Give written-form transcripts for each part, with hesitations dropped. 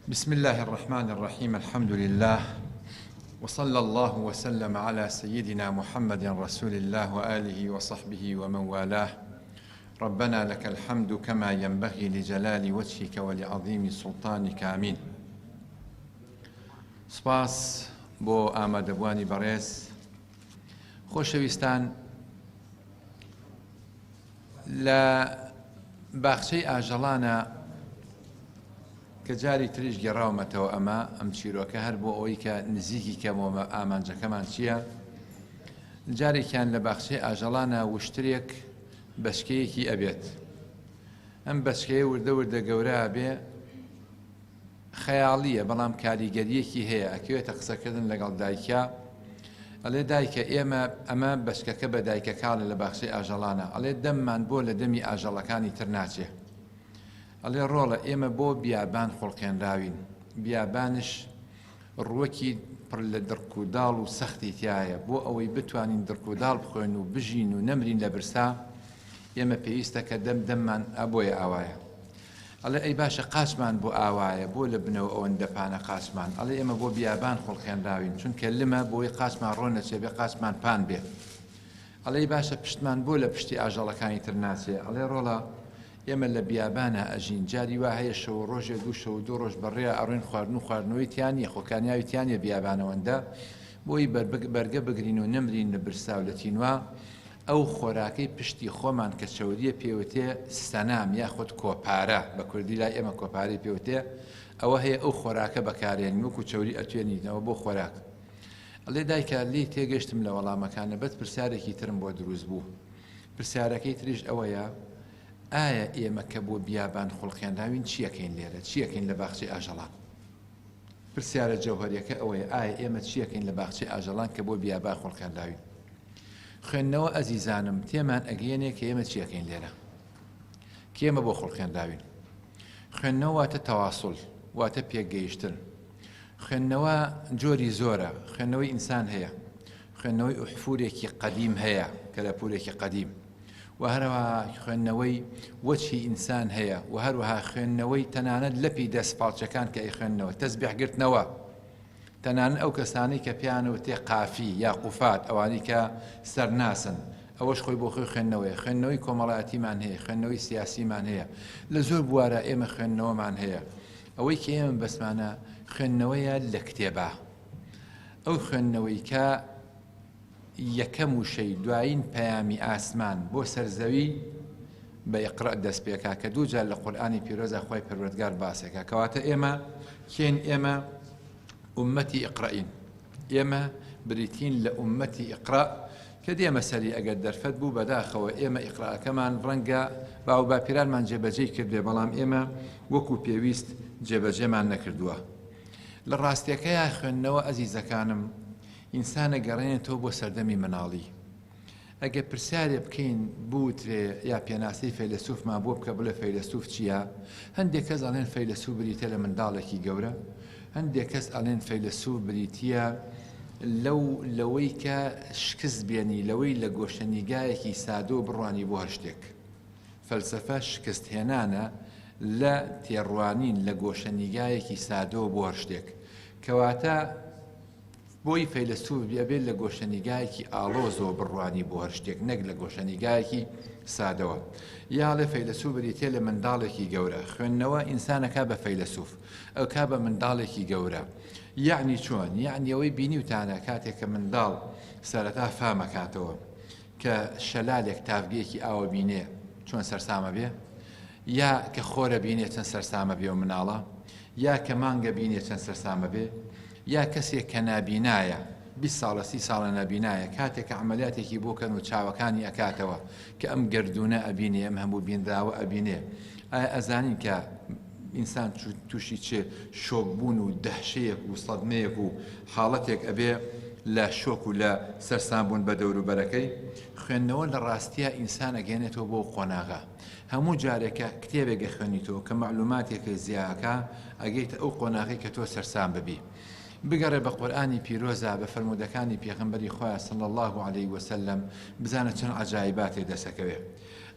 بسم الله الرحمن الرحيم. الحمد لله وصلى الله وسلم على سيدنا محمد رسول الله وآله وصحبه ومن والاه. ربنا لك الحمد كما ينبغي لجلال وجهك ولعظيم سلطانك. آمين. سپاس بۆ ئامادەبوانی بەڕێز. خۆشەویستان، لە باخچەی ئاژەڵانە کە جاری تریش گەڕاومەتەوە ئەم چیرۆکە هەر بۆ ئەوەی کە نزیکی کەمەوە ئامانجەکەمان چییە. جارێکیان لە باخچەی ئاژەڵانە وشترێک بەشکەیەکی ئەبێت. ئەم بەشکەیە وردە وردە گەورە بێ، خەیاڵیە بەڵام کاریگەریەکی هەیە. ئەکەوێتە قسەکردن لەگەڵ دایکە، ئەڵێ دایکە ئێمە ئەمە بەشکەکە بە دایکەکانە لە باخچەی ئاژەڵانە، ئەڵێ دەممان بۆ لە دەمی ئاژەڵەکانی تر ناچێ. ئەڵێ ڕۆڵە ئێمە بۆ بیابان خوڵقێنراوین، بیابانش ڕووەکی پڕ لە دڕک و داڵ و سەختی تایە. بۆ ئەوەی بتوانین دڕک و داڵ بخۆین و بژین و نەمرین لە برسا، ئێمە پێویستە کە دەممان ئەبۆیە ئاوایە. ئەڵێ ئەی باشە قاچمان بۆ ئاوایە، بۆ لە بنەوە ئەوەندە پانە قاچمان. ئەڵێ ئێمە بۆ بیابان خوڵقێنراوین، چونکە لمە بۆی قاچمان ڕۆ نەچێ بێ، قاچمان پان بێ. ئەڵێ باشە پشتمان بۆ لە پشتی ئاژەڵەکانی تر ناچێ. ئەڵێ ڕۆڵە ئێمە لە بیابانە ئەژین، جاری وا هەیە شەو ڕۆژێ دوو ڕۆژ بەڕێ ئەڕێن خواردن و خواردنەوەی تیانە، خۆکانیاوی تیانە بیابانەوەندە، بۆی بەرگە بگرین و نەمرین لە برسا و لە تینوا. ئەو خۆراکەی پشتی خۆمان کە چەوریە پێوتێ سەنام یاخود کۆپارە، بە کوردی لای ئێمە کۆپارەی پێوتێ، ئەوە هەیە ئەو خۆراکە بەکارێنین وەکو چەوری ئەتوێنینەوە بۆ خۆراک. ئەڵێ دایکە لی تێگەشتم لە وەڵامەکانە، بەت پرسیارێکی ترم بۆ دروست بوو. پرسیارەکەی تریش ئەوەیە، ئایا ئێمە کە بۆ بیابان خوڵقێنراوین چیەکەین لێرە، چیەکەین لە باخچەی ئاژەڵان؟ پرسیارە جەوهەریەکە ئەوەیە، ئایا ئێمە چیەکەین لە باخچەی ئاژەڵان کە بۆ بیابان خوڵقێنراوین؟ خوێندنەوە ئەزیزانم تێمان ئەگەیەنێ کە ئێمە چیەکەین لێرە، کە ئێمە بۆ خوڵقێنراوین. خوێندنەوە واتە تەواسڵ، واتە پێگەیشتن. خوێندنەوە جۆری زۆرە، خوێندنەوەی ئینسان هەیە، خوێندنەوەی ئوحفورێکی قەدیم هەیە کە لە پورێکی قەدیم، و هەروەها خوێندنەوەی وەچی ئینسان هەیە، و هەروەها خوێندنەوەی تەنانەت لەپی دەستپاڵچەکان کە ئەیخوێندنەوە، تەسبیحگرتنەوە. تەنانەت ئەو کەسانەی کە پیانەوە تێ قافی یا قوفات، ئەوانی کە سەرناسن، ئەوەش خۆی بۆ خۆی خوێندنەوەیە. خوێندنەوەی کۆمەڵایەتیمان هەیە، خوێندنەوەی سیاسیمان هەیە، لە زۆر بوارە ئێمە خوێندنەوەمان هەیە. ئەوەی کە ئێمە بەسمانە خوێندنەوەیە لە کتێبە، ئەو خوێندنەوەی کە یەکەم وشەی دوایین پەیامی ئاسمان بۆ سەرزەوی بە ئیقرا دەست پێکا، کە دوو جار لە قورئانی پیرۆزە خۆی پەروەردگار باسێکا. کەواتە ئێمە کێن؟ ئێمە ئومەتی ئیقرائین، ئێمە بریتین لە ئومەتی ئیقرا کە دێمە سەری ئەگەر دەرفەت بوو بەداخەوە. ئێمە ئیقراەکەمان ڕەنگە باو باپیرانمان جێبەجێی کردێ، بەڵام ئێمە وەکو پێویست جێبەجێمان نەکردووە. لە ڕاستیەکەیە خوێندنەوە ئەزیزەکانم ئینسانە گەڕێنێتەوە بۆ سەردەمی مناڵی. ئەگە پرسیارێ بکەین بوترێ یا پێناسەی فەیلسوفمان بۆ بکە بڵێ فەیلسوف چییە؟ هەندێک کەس ئەڵێن فەیلسوف بریتە لە منداڵێکی گەورە، هەندێک کەس ئەڵێن فەیلسوف بریتیە لەوەی کە شکست بێنی، لەوەی لە گۆشەنیگایەکی سادۆ بڕوانی بۆ هەر شتێک. فەلسەفە شکست هێنانە لە تێڕوانین لە گۆشەنیگایەکی سادۆ بۆ هەر شتێک. کەواتە بۆی فەیلسوف بێت لە گۆشەنیگایەکی ئاڵۆزەوە بڕوانی بۆ هەر شتێک، نەک لە گۆشەنیگایەکی سادەوە. یاڵێ فەیلسوف بریتێ لە منداڵێکی گەورە. خوێندنەوە ئینسانەکە بە فەیلسوف، ئەو کا بە منداڵێکی گەورە. یعنی چۆن؟ یعنی ئەوەی بینیوتانە کاتێک کە منداڵ سەرەتا فامەکاتەوە کە شەلالێک تافگەیەکی ئاوە بینێ چۆن سەرسامە بێ، یا کە خۆرە بینێ چەند سەرسامە بێ و مناڵە، یا کە مانگە بینێ چەند سەرسامە بێ، یا کەسێک کە نابینایە 20 ساڵە 30 ساڵە نابینایە، کاتێک کە عملیاتێکی بۆکەن و چاوەکانی ئەکاتەوە کە ئەم گردونە ئەبینێ، ئەم هەموو بینراوە ئەبینێ. ئایا ئەزانین کە ئینسان تووشی چێ شۆکبوون و دەهشەیەک و سەدمەیەک و حاڵەتێک ئەبێ لە شۆک و لە سەرسامبوون بە دەوروبەرەکەی؟ خوێندنەوە لە ڕاستیە ئینسان ئەگەێنێتەوە بۆ قۆناغا. هەموو جارێکە کتێبێک خوێنیتەوە کە معلوماتێکی زیاکە، ئەگەیتە ئەو قۆناغی کە تۆ سەرسام ببی. بگەڕێ بە قورئانی پیرۆزە، بە فەرمودەکانی پێغەمبەری خۆیان صلی الله علیه وسلم، بزانە چەند عەجایباتێک دەسەکەوێ.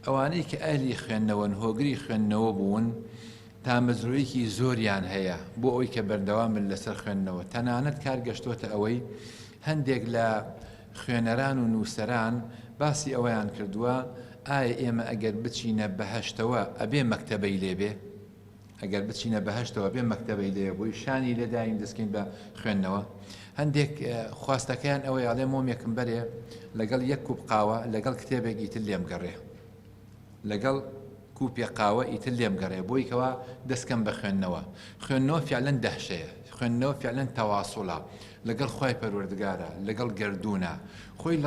ئەوانەی کە ئەهلی خوێندنەوەن، هۆگری خوێندنەوە بوون، تامەزروویەکی زۆریان هەیە بۆ ئەوەی کە بەردەوامن لەسەر خوێندنەوە. تەنانەت کارگەشتۆتە ئەوەی هەندێک لە خوێنەران و نووسەران باسی ئەوەیان کردووە ئایا ئێمە ئەگەر بچینە بەهەشتەوە ئەبێ مەکتەبەی لێبێ، ئەگەر بچینە بەهەشتەوە بێ مەکتەبەی لێ بۆی شانی لێداین دەستکەین بە خوێندنەوە. هەندێک خواستەکەیان ئەوەی ئاڵێ مۆمێکم بەرێ لەگەڵ یەک کوب قاوە لەگەڵ کتێبێک ئیتر لێم گەڕێ، لەگەڵ کوپێ قاوە ئیتر لێم گەڕێ بۆی کەوا دەستکەم بە خوێندنەوە. خوێندنەوە فعلەن دەهشەیە، خوێندنەوە فعلەن تەواصولە لەگەڵ خوای پەروەردگارە، لەگەڵ گردونە. خۆی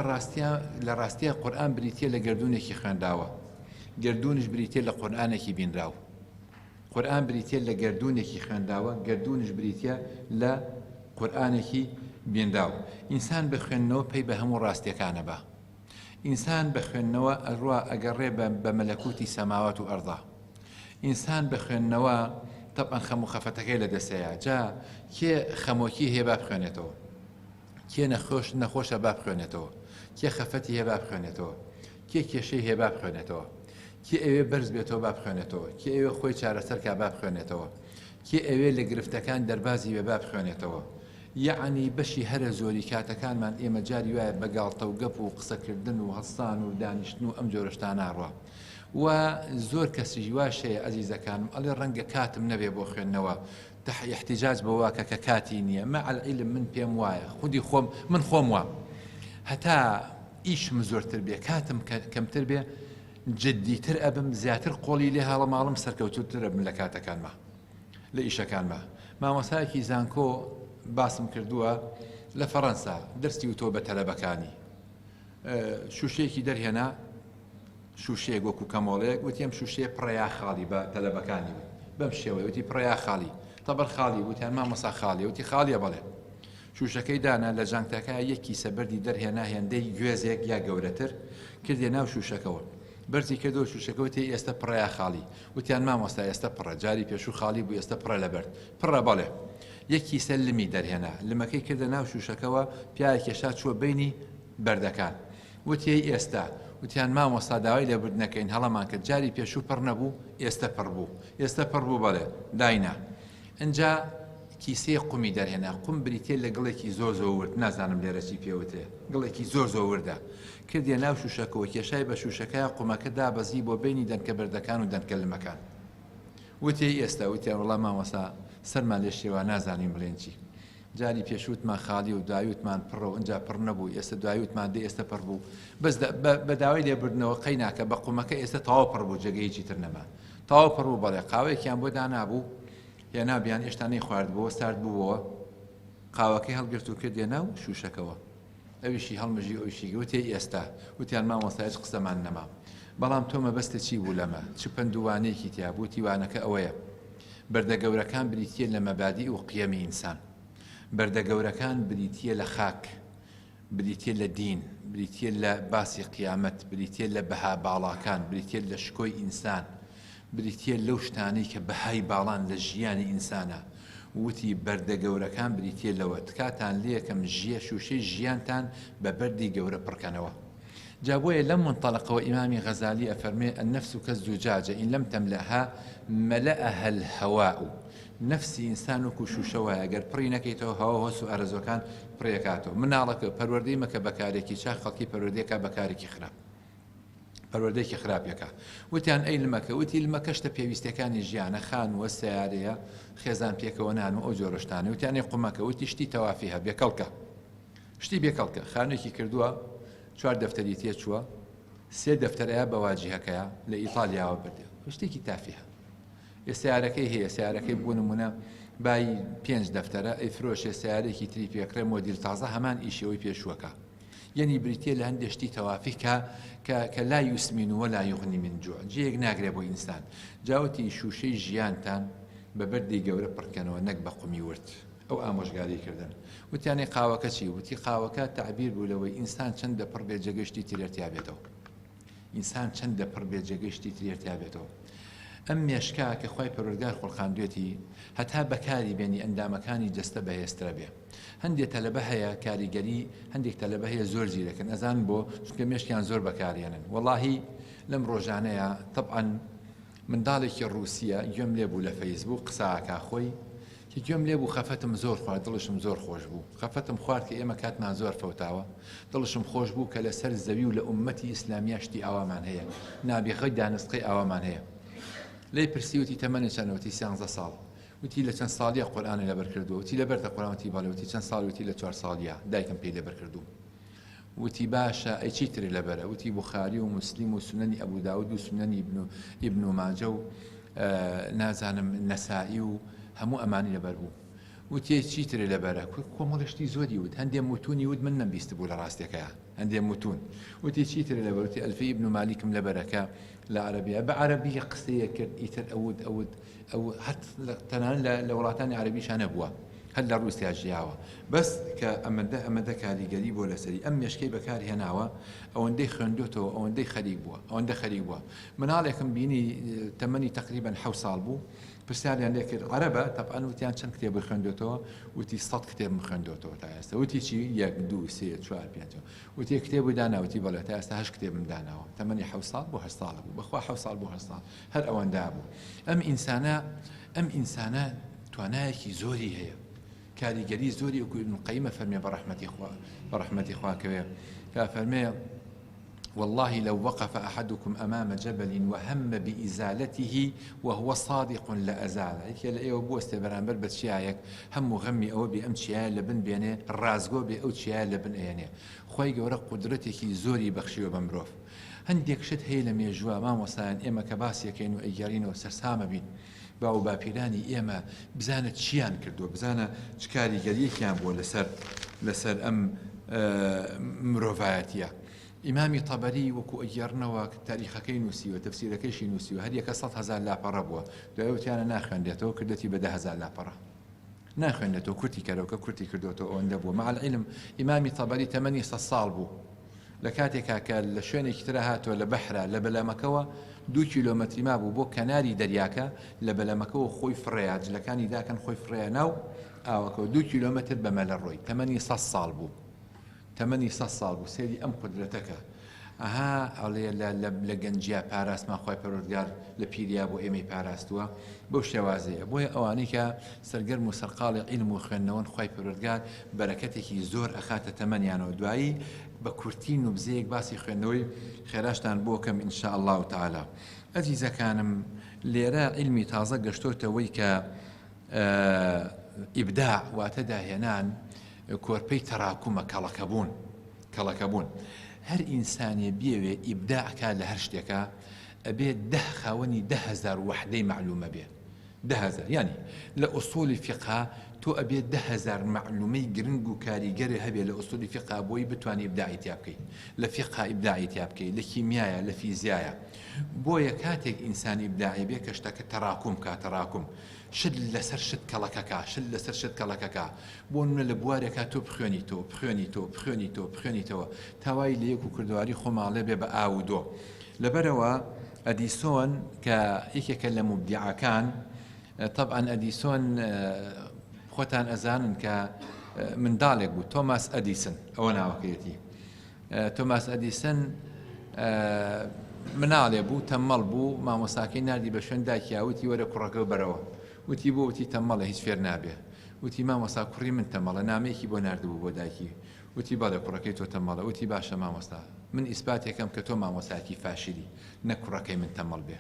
لە ڕاستیە قورئان بریتیە لە گردونێکی خوێنداوە، گردونش بریتیە لە قورئانێکی بینراو. قورئان بریتیە لە گردونێکی خوێنداوە، گردونش بریتیە لە قورئانێکی بینراو. ئینسان بە خوێندنەوە پێی بە هەموو ڕاستیەکانە بە. ئینسان بە خوێندنەوە ئەڕوا ئەگەڕێ بە مەلەکوتی سەماوات و ئەرضا. ئینسان بە خوێندنەوە طبعا خەمو خەفەتەکەی لە دەستەیە. جا کێ خەمۆکی هەیە با بخوێنێتەوە، کێ نەخۆشە با بخوێنێتەوە، کێ خەفەتی هەیە با بخوێنێتەوە، کێ کێشەی هەیە با بخوێنێتەوە، کێ ئەوێ بەرز بێتەوە با بخوێنێتەوە، کێ ئەوێ خۆی چارەسەرکە با بخوێنێتەوە، کێ ئەوێ لە گرفتەکان دەربازی بێ با بخوێنێتەوە. یعنی بەشی هەرە زۆری کاتەکانمان ئێمە جاری وایە بەگاڵتە و گەپ و قسەکردن و هەستان و دانیشتن و ئەم جۆرەشتان ناڕوە. و زۆر کەسیژی واشەیە ئەزیزەکانم ئەڵێ ڕەنگە کاتم نەبێ بۆ خوێندنەوە، احتیجاج بە واکە کە کاتی نییە. مع العلم من پێم وایە خودی خۆم من خۆم وام هەتا ئیشم زۆرتر بێ کاتم کەمتر بێ جددیتر ئەبم، زیاتر قۆڵی لێ هەڵەماڵم سەرکەوتوتر ئەبم لە کاتەکانمە لە ئیشەکانمە. مامۆستایەکی زانکۆ باسم کردووە لە فەڕەنسا دەرسی وتۆ بە تەلەبەکانی، شوشەیەکی دەرهێنا، شوشەیەک وەکو کەمۆڵەیەک وتی ئەم شوشەیە پڕەیا خاڵی بە تەلەبەکانی بەم شێوەیە وتی پڕەیا خاڵی تەبەر خاڵی وتیان مامۆستا خاڵی وتی خاڵیە بەڵێ. شوشەکەی دانا لە جانتەکە یەکی سەبەردی دەرهێنا هێندەی گوێزێک یا گەورەتر کردێ ناو شوشەکەەوە، بەرزی کردەوە شوشەکەوتی ئێستا پڕەیا خاڵی وتیان مامۆستا ئێستا پڕە، جاری پێشوو خاڵی بوو ئێستا پڕە لەبەر پڕە بەڵێ. یەکی سەر لمی دەرهێنا لمەکەی کردە ناو شوشەکەەوە پیاکێشا چووە بینی بەردەکان وتی ئێستا وتیان مامۆستا داوای لێبوردنەکەین هەڵەمان کرد جاری پێشوو پڕ نەبوو ئێستا پڕ بوو، ئێستا پڕ بوو بەڵێ داینا. ئەجا کیسەیە قومی دەرهێنا، قوم بریتێ لە گڵێکی زۆر زۆرورد، نازانم لێرەچی پێوتێ، گڵێکی زۆر زۆوردە کردێ ناو شوشەکەەوە کێشای بە شوشەکەی قومەکە دابەزی بۆ بینی دەنکە بەردەکان و دەنکە لمەکان. وتی ئێستا وتیان وەڵام مامۆستا سەرمان لێ شێوە نازانین بڵێن چی، جاری پێشوتمان خاڵی و دوایوتمان پڕە و ئەجا پڕ نەبوو ئێستا دوایوتمان دێ ئێستا پڕ بوو، بەس بە داوای لێبوردنەوە قەی ناکە بە قومەکە ئێستا تەواو پڕ بوو جێگەیەکی تر نەما تەواو پڕ بوو بەڵێ قاوەیەکیان بۆ دانابوو هێنا بیان ئێشتانەی خواردبەوە سارد بووەوە قاوەکەی هەڵگرت و کردێ ناو شوشەکەەوە ئەویشی هەڵمژی ئەویشی وتێ ئێستا وتیان مامۆستا هیچ قسەمان نەما بەڵام تۆ مەبەستە چی بوو لەمە چ پندوانەیەکی تیا بوو تیوانەکە ئەوەیە بەردەگەورەکان بریتیە لە مەبادی و قیەمی ئینسان، بەردەگەورەکان بریتیە لە خاک، بریتیە لە دین، بریتیە لە باسی قیامەت، بریتیە لە بەها باڵاکان، بریتیە لە شکۆی ئینسان، بریتیە لەو شتانەی کە بەهای باڵان لە ژیانی ئینسانە. وتی بەردەگەورەکان بریتیە لەوە تکاتان لێکم شوشەی ژیانتان بە بەردی گەورە پڕکەنەوە. جابوية لم منطلق وإمامي غزالي أفرمي النفس كالزجاجة إن لم تملأها ملأها الهواء. نفسي إنسان كشوشوا أجر برينكيتو هوا هسو أرزوكان بريكاتو منالك پروردي مك بكاريكي شاخلكي پروردي كا بكاريكي خراب پرورديكي خراب يكا وتيان أي المكة وتي المكشت بيويستكاني جيانا خان والسيارية خيزان بيكا ونان وأجورشتاني وتيان يقومك وتي شتي توافيها بيكالكا شتي بيكالكا خانوكي كردوا 4 دەفتەری تێچووە 3 دەفتەرەیە بەواجیهەکەیە لە ئیتالیا بردێ شتێکی تافیها سیارەکەی هەیە سیارەکەی بوو نمونە بای 5 دەفتەرە ئەیفرۆشێ سیارێکی تری پێکرێ مۆدیل تازە هەمان ئیشەوەی پێشووەکە یعنی بریتیە لە هەندێک شتی تەوافی کە لا یوسمین ولا یغنی من جوع جێیەک ناگرێ بۆ ئینسان جاوتی شوشەی ژیانتان بە بەردی گەورە پڕکەنەوە نەک بە قومی ورد ئەو ئامۆژگاری کردن وتیانەی قاوەکە چی وتی قاوەکە تعبیر بوو لەوەی ئینسان چەندە پڕ بێ جێگەشتی ترێتیا بێتەوە ئینسان چەندە پڕ بێ جێگەشتی ترێتیا بێتەوە ئەم مێشکا کە خوای پەروەردگار خۆڵخاندوێتی هەتا بەکاری بێنی ئەندامەکانی جەستە بەهێزترە بێ هەندێک تەلەبە هەیە کاریگەری هەندێک تەلەبە هەیە زۆر جیرەکەن ئەزان بۆ چونکە مێشکیان زۆر بەکارێنن وەڵاهی لەم ڕۆژانەیە طبعاً منداڵێکی ڕووسیا گوێم لێ بوو لە فەیسبوک قساکە خۆی کە گوێم لێ بوو خەفەتم زۆر خوارد دڵشم زۆر خۆش بوو خەفەتم خوارد کە ئێمە کاتمان زۆر فەوتاوە دڵشم خۆش بوو کە لەسەر زەوی و لە ئومەتی ئیسلامیە شتی ئاوامان هەیە نابێخەی دانسقی ئاوامان هەیە لێی پرسیوتی تەمەنی چەندەوەتی 13 ساڵ وتی لە چەند ساڵیە قورئانی لەبەر کردو وتی لەبەردە قورئانی باڵێوتی چەند ساڵ وتی لە 4 ساڵیە دایکم پێی لەبەر کردو وتی باشە ئەی چیتری لەبەرە وتی بوخاری و مسلیم و سنەنی ئەبوو داود و سنەنی ئیبن ماجە و نازانم نەسائی و هەموو ئەمانی لەبەر بوو وتی چیتری لەبەرە کۆمەڵشتی زۆری ود هەندێک متونی ود من نەبیست بوو لە ڕاستیەکەیە هەندێک متون وتی چیتری لەبەر وتی ئەلفی ئیبن مالیکم لەبەرەکە لە عەرەبیە بە عەرەبی قسەیە کرد ئیتر ئەو هەت تەنانەت لە وڵاتانی عەرەبیشان نەبووە هەر لە رووسیا ژیاوە بەس کە ئەمەدە کاریگەری بۆ لەسەری ئەم مێشکەی بەکاری هێناوە ئەوەندەی خوێندوتەوە ئەوەندەی خەریک بووە مناڵێکم بینی تەمەنی تقریبا 7 ساڵ بوو پرسیاریان لێ کرد عەرەبە تەبعەن وتیان چەند کتێب خوێندوتەوە وتی 100 کتێب خوێندوتەوە تا ئێستا وتی چی 1 2 3 4 5 وتی کتێب داناوتی بەڵێ تا ئێستا 8 کتێبم داناوە تەمەنی 7 ساڵ بۆ 8 ساڵ بوو بەخوا 7 ساڵ بۆ 8 ساڵ هەر ئەوەندا بوو ئەم ئینسانە توانایەکی زۆری هەیە کاریگەری زۆری وەکو ابن القەیمە فەرمێ بەڕەحمەتی خوا کەوێ کە فەرمێ والله لو وقف أحدكم أمام جبل وهم بإزالته وهو صادق لأزال هيك لأيوه بوست برانبر بتشيايك هم غمي أو بأم تشيا لبن بينه رازقو بأو تشيا لبن أينه خوي جورا قدرتك زوري بخشي وبمروف هنديك شت هي لم يجوا ما وصان إما كباسيا كانوا أيارين وسرسام بين باو باپیرانی ئێمە بزانە چیان کردو بزانە چ کاریگەریەکیان بۆ لەسەر ئەم مرۆڤایەتیە ئیمامی تەبەری وەکو ئەگەڕنەوە تاریخەکەی نووسیوە تەفسیرەکەیشی نووسیوە هەر یەکە 100,000 لاپەڕە بووە دوای وتیانە ناخوێندێتەوە کردەتی بە 10,000 لاپەڕە ناخوێندێتەوە کورتی کەرەوە کورتی کردوتەوە ئەوەندە بووە مع العلم ئیمامی تەبەری تەمەنی 100 ساڵ بوو لە کاتێکا کە لە شوێنێکی ترە هاتووە لە بەحرە لە بەلەمەکەوە 2 کیلۆمەتری ما بوو بۆ کەناری دەریاکە لە بەلەمەکەەوە خۆی فڕێە جلەکانی داکەن خۆی فڕێە ناو ئاوەکەەوە 2 کیلۆمەتر بەمەلە ڕۆی تەمەنی 100 ساڵ بوو تەمەنی 100 ساڵ بوو سێری ئەم قودرەتەکە ئەها ئەڵێ لە گەنجیا پاراستمان خۆی پەروەردگار لە پیریا بۆ ئێمەی پاراستووە بەو شێوازەیە بۆیە ئەوانەی کە سەرگەرم و سەرقاڵی عیلم و خوێندنەوەن خۆی پەروەردگار بەرەکەتێکی زۆر ئەخاتە تەمەنیانەوە دوایی بە کورتین و بزەیەک باسی خوێندنەوەی خێراشتان بۆکەم ئینشاء الله تعالی ئەزیزەکانم لێرە عیلمی تازە گەشتۆتەوەی کە ئیبداع واتە داهێنان کۆرپەی تەراکومە کەڵەکەبوون هەر ئینسانێ بێوێ ئیبداعکە لە هەر شتێکە ئەبێ 10 خاوەنی 10,000 وحدەی معلومە بێ 10,000 ینی لە ئوسولی فقه تۆ ئەبێ 10,000 معلومەی گرنگ و کاریگەرە هەبێ لە ئوسولی فقه بۆی بتوانێت ئیبداعی تیا بکەیت لە فقه ئیبداعی تیا بکەیت لە کیمیایە لە فیزیایە بۆیە کاتێک ئینسان ئیبداعی بێ کە شتەکە تەراکوم شت لەسەر شت کەڵەکەکە شت لەسەر شت کەڵەکەکە بۆ نمونە لە بوارێکە تۆ بخوێنیتەوە تاوای لە یەک و کردواری خۆماڵێ بێ بە ئاو دۆ لەبەرەوە ئەدیسۆن کە یەکێکە لە مبدعەکان طبعا ئەدیسۆن خۆتان ئەزانن کە منداڵێک بوو تۆماس ئەدیسن ئەوە ناوەکەیەتی تۆماس ئەدیسن مناڵێ بوو تەمەڵ بوو مامۆساکەی نردی بە شوێن داکیاوتی وەرە کوڕەکە بەرەوە وتی بۆ وتی تەمەڵە هیچ فێر نابێ وتی مامۆستا کوڕی من تەمەڵە نامەیەکی بۆ نردبوو بۆ دایکی وتی بەڵێ کوڕەکەی تۆ تەمەڵە وتی باشە مامۆستا من ئیسباتێکم کە تۆ مامۆساکی فاشیلی نە کوڕەکەی من تەمەڵ بێ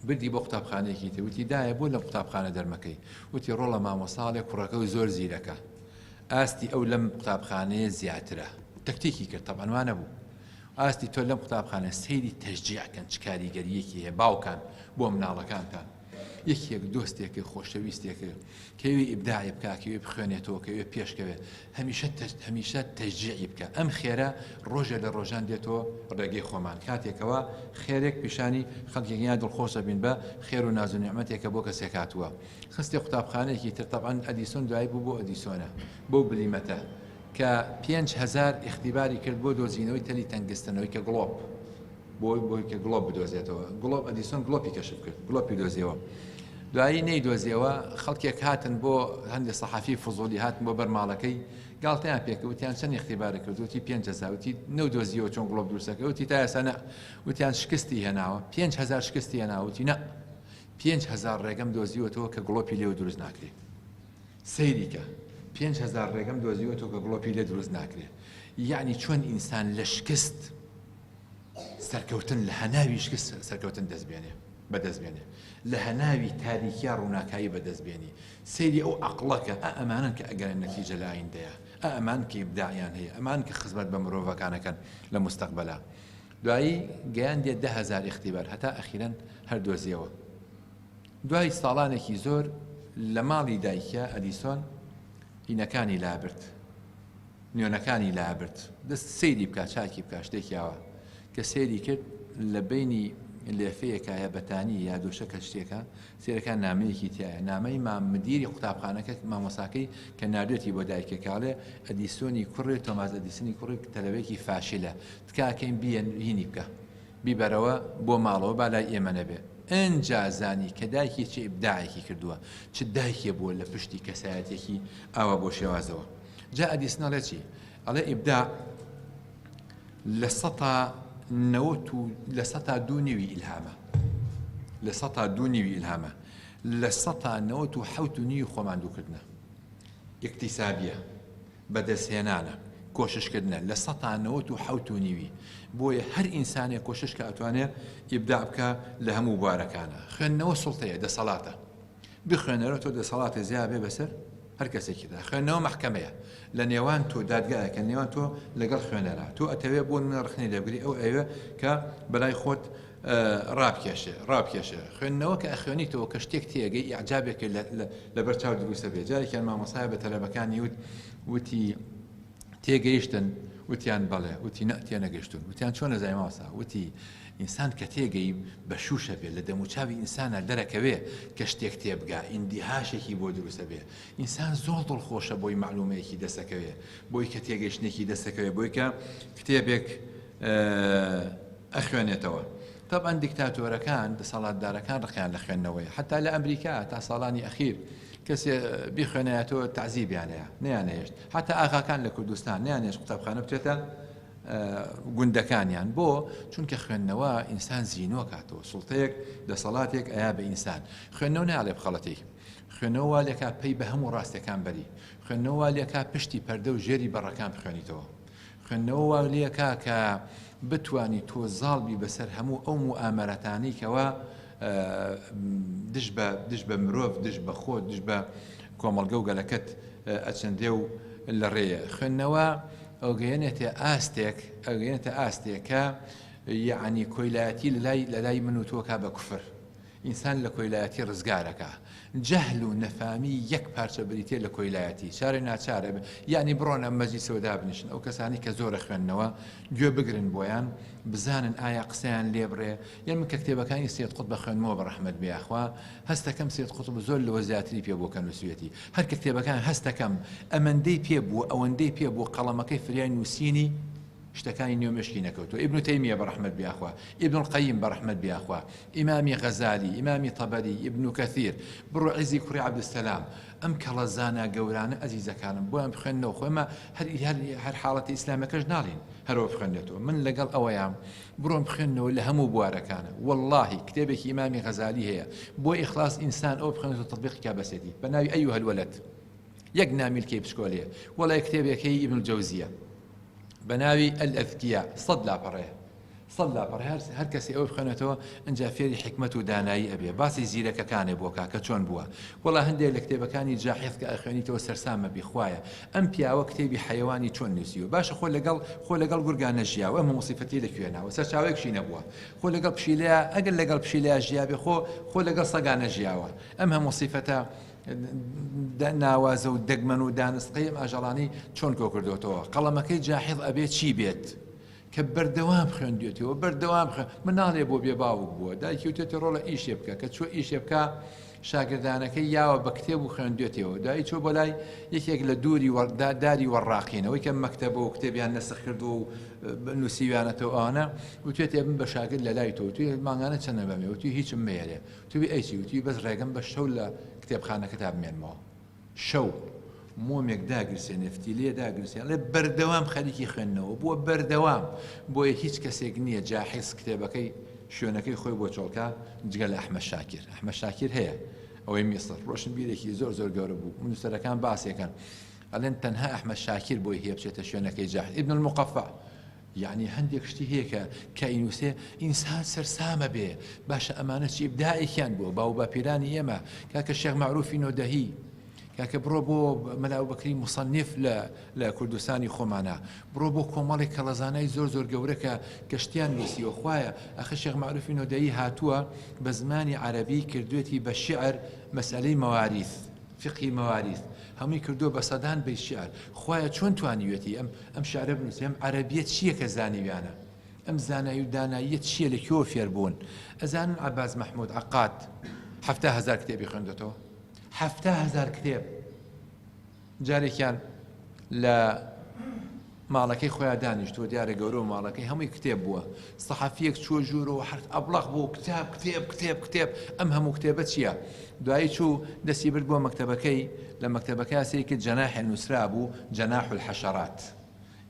بردی بۆ قوتابخانەیەکی تر وتی دایە بۆ لە قوتابخانە دەرمەکەی وتی ڕۆڵە مامۆساڵێ کوڕەکە زۆر زیرەکە ئاستی ئەو لەم قوتابخانەیە زیاترە تەکتیکی کرد تەبعەن وانە بوو ئاستی تۆ لەم قوتابخانە سەیری تەشجیعکەن چ کاریگەریەکی هەیە باوکان بۆ مناڵەکانتان یەکێک دۆستێکی خۆشەویستێکە کەوێ ئیبداعی بکە کەوێ بخوێنێتەوە کەوێ پێشکەوێ هەمیشە تەشجیعی بکە ئەم خێرە ڕۆژە لە ڕۆژان دێتەوە ڕێگەی خۆمان کاتێکەوە خێرێک پیشانی خەڵکێکیان دڵخۆشە بین بە خێر و ناز و نیعمەتێکە بۆ کەسێک هاتووە خستی قوتابخانەیەکی تر طبعاً ئەدیسۆن دوای بوو بۆ ئەدیسۆنە بۆ بلیمەتە کە 5,000 اختیباری کرد بۆ دۆزینەوەی تەلی تەنگستنەوەی کە گڵۆب بۆی کە گڵۆب بدۆزێتەوە گڵۆب ئەدیسۆن گڵۆپی کەشف کرد گڵۆپی دۆزیەوە دوایی نەیدۆزیەوە خەڵکێک هاتن بۆ هەندێک سەحافی فزولی هاتن بۆ بەرماڵەکەی گاڵتەیان پێکەوتیان چەند اختیبارە کرد وتی 5,000 وتی نەودۆزیەوە چۆن گڵۆب دروستەکە وتی تا ئێستا نە وتیان شکستی هێناوە 5,000 شکستی هێناوە وتی نە 5,000 ڕێگەم دۆزیوەتەوە کە گڵۆپی لێو دروست ناکرێت سەیریکە 5,000 ڕێگەم دۆزیوەتەوە کە گڵۆپی لێ دروست ناکرێت یعنی چۆن ئینسان لە شکست سەرکەوتن لە هەناوی شکست سەرکەوتن بەدەستبێنێ لە هەناوی تاریکیا ڕووناکایی بەدەستبێنی سەیری ئەو عەقڵەکە ئەمانن کە ئەگەرن نەتیجە لە ئایندەیە ئەمان کە ئیبداعیان هەیە ئەمان کە خزمەت بە مرۆڤەکانەکەن لە مستەقبەلا دوایی گەیاندێ 10,000 اختیبار هەتا ئەخیرەن هەر دۆزیەوە دوای ساڵانێکی زۆر لە ماڵی دایکە ئەدیسۆن هینەکانی لابرد نوێنەکانی لابرد دەست سەیری بکات چاکی بکات شتێکیاوە کە سەیری کرد لە بینی لێفەیەکە یا بەتانی یا دۆشەکە شتێکە سێرەکان نامەیەکی تایە نامەی مامدیری قوتابخانەکە مامۆساکەی کە نردێتی بۆ دایکێکاڵێ ئەدیسۆنی کوڕی تۆماس ئەدیسنی کوڕی تەلەوێکی فاشلە تکاکەین بیەن هینی بکە بیبەرەوە بۆ ماڵەوە با لای ئێمە نەبێ ئەنجا زانی کە دایکی چه ئیبداعێکی کردووە چ دایکێ بووە لە پشتی کەسایەتێکی ئاوا بۆ شێوازەوە جا ئەدیسن ئەڵێ چی ئەڵێ ئیبداع لە سەتا دوونیوی ئیلهامە لە سەتا دوونیوی ئیلهامە لە سەتا 97 خۆمان دووکردنە ئیقتیسابیە بەدەستهێنانە کۆششکردنە لە سەتا 97 بۆیە هەر ئینسانێک کۆشش کە ئەتوانێت ئیبداع بکە لە هەموو بوارەکانە خوێندنەوە سوڵتەیە دەسەڵاتە بخوێنەرە تۆ دەسەڵاتە زیاد بێ بەسەر هەر کەسێکیدا خوێندنەوە مەحکەمەیە لە نێوان تۆ دادگایە کە نێوان تۆ لەگەڵ خوێنەرە تۆ ئەتەوێ بۆ نرخنی لەبگری ئەو ئەوێ کە بەلای خۆت ڕابکێشێ خوێندنەوە کە ئەخوێنیتەوە کە شتێک تێگەی ئیعجابێکە لە بەرچاو دروستە بێ جارێکیان مامۆسایە بە تەلەبەکانی وتی تێگەیشتن وتیان بەڵێ وتی نە تێنەگەیشتون وتیان چۆن نەزای مامۆستا وتی ئینسان کە تێگەی بە شوشە بێت لە دەموچاوی ئینسانە دەرەکەوێ کە شتێک تێبگا ئیندیهاشێکی بۆ دروستە بێ ئینسان زۆر دڵخۆشە بۆی معلومەیەکی دەسەکەوێ بۆی کە تێگەیشتێکی دەسەکەوێ بۆی کە کتێبێک ئەخوێنێتەوە طبعا دیکتاتۆرەکان دەسەڵاتدارەکان ڕقیان لە خوێندنەوەی حتا لە ئەمریکا تا ساڵانی ئەخیر کەسێ بیخوێنایەتەوە تعزیبیانەیە نەیانهێشت حتا ئاغاکان لە کوردستان نەیانهێشت قوتابخانە بچێتە گوندەکانیان بۆ چونکە خوێندنەوە ئینسان زیینۆ کاتەوە سوڵتەیەک دەسەڵاتێک ئەیا بە ئینسان خوێندنەوە ناڵێ بخەڵەتی خوێندنەوە لێکا پێی بە هەموو ڕاستەکان بەری خوێندنەوە لێکا پشتی پەردە و ژێری بەڕەکان بخوێنیتەوە خوێندنەوە لێکا کە بتوانی تۆ زاڵبی بەسەر هەموو ئەو موئامەرەتانی کەوە دش بە مرۆڤ دش بە خۆ دش بە کۆمەڵگە و گەلەکەت ئەچەندێ و لە ڕێیە خوێندنەوە ئەوگەیەنێتە ئاستێک کە یعنی کۆیلایەتی لە لای من و تۆکا بە کوفر ئینسان لە کۆیلایەتی ڕزگارەکە جەهل و نەفامی یەک پارچە بریتێ لە کۆیلایەتی چارە ناچارە یعنی بڕۆنە مەجلیسەوە دابنیشن ئەو کەسانی کە زۆرە خوێندنەوە گوێ بگرن بۆیان بزانن ئایا قسەیان لێبڕێ یان من کە کتێبەکانی سید قوتب بخوێنمەوە بە ڕەحمەت بێخوا هەستەکەم سید قوتب زۆر لەوە زیاتری پێ بۆ کە نووسویەتی هەر کە کتێبەکان هەستەکەم ئەمەندەی پێ بوو ئەوەندەی پێ بوو قەڵەمەکەی فریای نووسینی شتەکانی نێومێشکی نەکەوتوە ئیبن تەیمیە بە ڕەحمەت بیاخوا ئیبن القەیم بە ڕەحمەت بیاخوا ئیمامی غەزالی ئیمامی تەبەری ئیبن کەثیر بڕۆ عیزی کوڕی عەبدولسەلام ئەم کەڵە زانە گەورانە ئەزیزەکانم بۆیان بخوێننەوە خۆمە هەر حاڵەتی ئیسلامەکەش ناڵین هەرەوە بخوێنێتەوە من لەگەڵ ئەوەیان بڕۆن بخوێننەوە لە هەموو بوارەکانە واللهی کتێبێکی ئیمامی غەزالی هەیە بۆ ئیخلاص ئینسان ئەو بخوێنێتەوە تەطبیقی کا بەسێتی بە ناوی ئەیوهە الولەد یەک نامیلکەی بچکۆلەیە وەڵای کتێبێکی ئیبن الجەوزیە بناوي الأذكياء صد لا بره هر کسی ئەو بخوێنێتەوە ئەنجا فێری حکمت و دانایی ئەبێ باسی زیرەکەکانێ بۆکە کە چۆن بووە وەڵا هەندێک لە کتێبەکانی جاحیف کە ئەخوێنیتەوە سەرسامە بیخوایە ئەم پیاوە کتێبی حەیەوانی چۆن نووسیوە باشە خۆ لەگەڵ گورگانە ژیاوە ئەمە موسیفەتی لەکوێناوە سەرچاوەیەکشی نەبووە خۆ لەگەڵ پشیلەیە ئەگەر لەگەڵ پشیلەیە ژیابێ خۆ لەگەڵ سەگانە ژیاوە ئەم هەموو موسیفەتە ناوازە و دەگمەن و دانسقەی ئەم ئاژەڵانی چۆن کۆ کردوتەوە قەڵەمەکەی جاحیف ئەبێ چی بێت کە بەردەوام خوێندوێتەوە بەردەوام من ناڵێ بۆ بێ باوک بووە دایکی وتێتە ڕۆڵە ئیشێ بکە کە چۆ ئیشێ بکە شاگردانەکەی یاوە بە کتێب و خوێندوێتەوە دوایی چۆ بۆ لای یەکێک لە دووری داری وەڕاقینەوەی کە مەکتەبە و کتێبیان نەسخ کردو و نووسیویانەتەوە ئەوانە وتوێت ێبن بە شاگرد لە لای تۆ توی مانگانە چەندە بەمێ وتی هیچم مێرێ توی ئەیچی وتی بەس ڕێگەم بە شەو لە کتێبخانەکە تا بمێنمەوە شەو مۆمێک داگرسێنێ فتیلێ داگرسێن لێ بەردەوام خەریکی خوێندنەوە بووە بەردەوام بۆیە هیچ کەسێک نییە جاحیز کتێبەکەی شوێنەکەی خۆی بۆ چۆڵکە جگە لە ئەحمەد شاکر هەیە ئەوەی میسر ڕۆشن بیرێکی زۆر گەورە بوو نووسەرەکان باسێکن ئەڵێن تەنها ئەحمەد شاکر بۆی هەیە بچێتە شوێنەکەی جاحیز ابن المقفع يعني هەندێک شتی هەیە کە ئینووسێ ئینسان سەرسامە بێ باشە ئەمانە چی ئیبداعێکیان بووە باو باپیرانی ئێمە کاکە شێخ معروفی نۆدەهی کاکە بڕۆ بۆ مەلاو بەکری مصنف لە کوردستانی خۆمانە بڕۆ بۆ کۆمەڵی کەڵەزانای زۆر گەورە کە گەشتیان نووسیوە خوایە ئەخە شێخ معروفی نۆدەیی هاتووە بە زمانی عەرەبی کردوێتی بە شیعر مەسئلەی مەواریث فقهی مەواریث هەمووی کردووە بە سەدان بەی شیعر خوایە چۆن توانیوێتی ئەم شیعرە بنووسێ ئەم عەرەبیە چییە کە زانیویانە ئەم زانایی و داناییە چییە لە کێوە فێر بوون ئەزانن عەباس مەحموود عەقاد 7,000 کتێبی خوێندوێتەوە 7,000 کتێب جارێکیان لە ماڵەکەی خۆیان دانیشتووە دیارە گەورە و ماڵەکەی هەمووی کتێب بووە سەحەفیەک چووە ژوورەوە حرف ئەبلەق بوو کتێب ئەم هەموو کتێبە چییە دوایی چوو دەستی برد بۆ مەکتەبەکەی لە مەکتەبەکە سەیەکی جەناحی نووسرا بوو جەناح الحەشەرات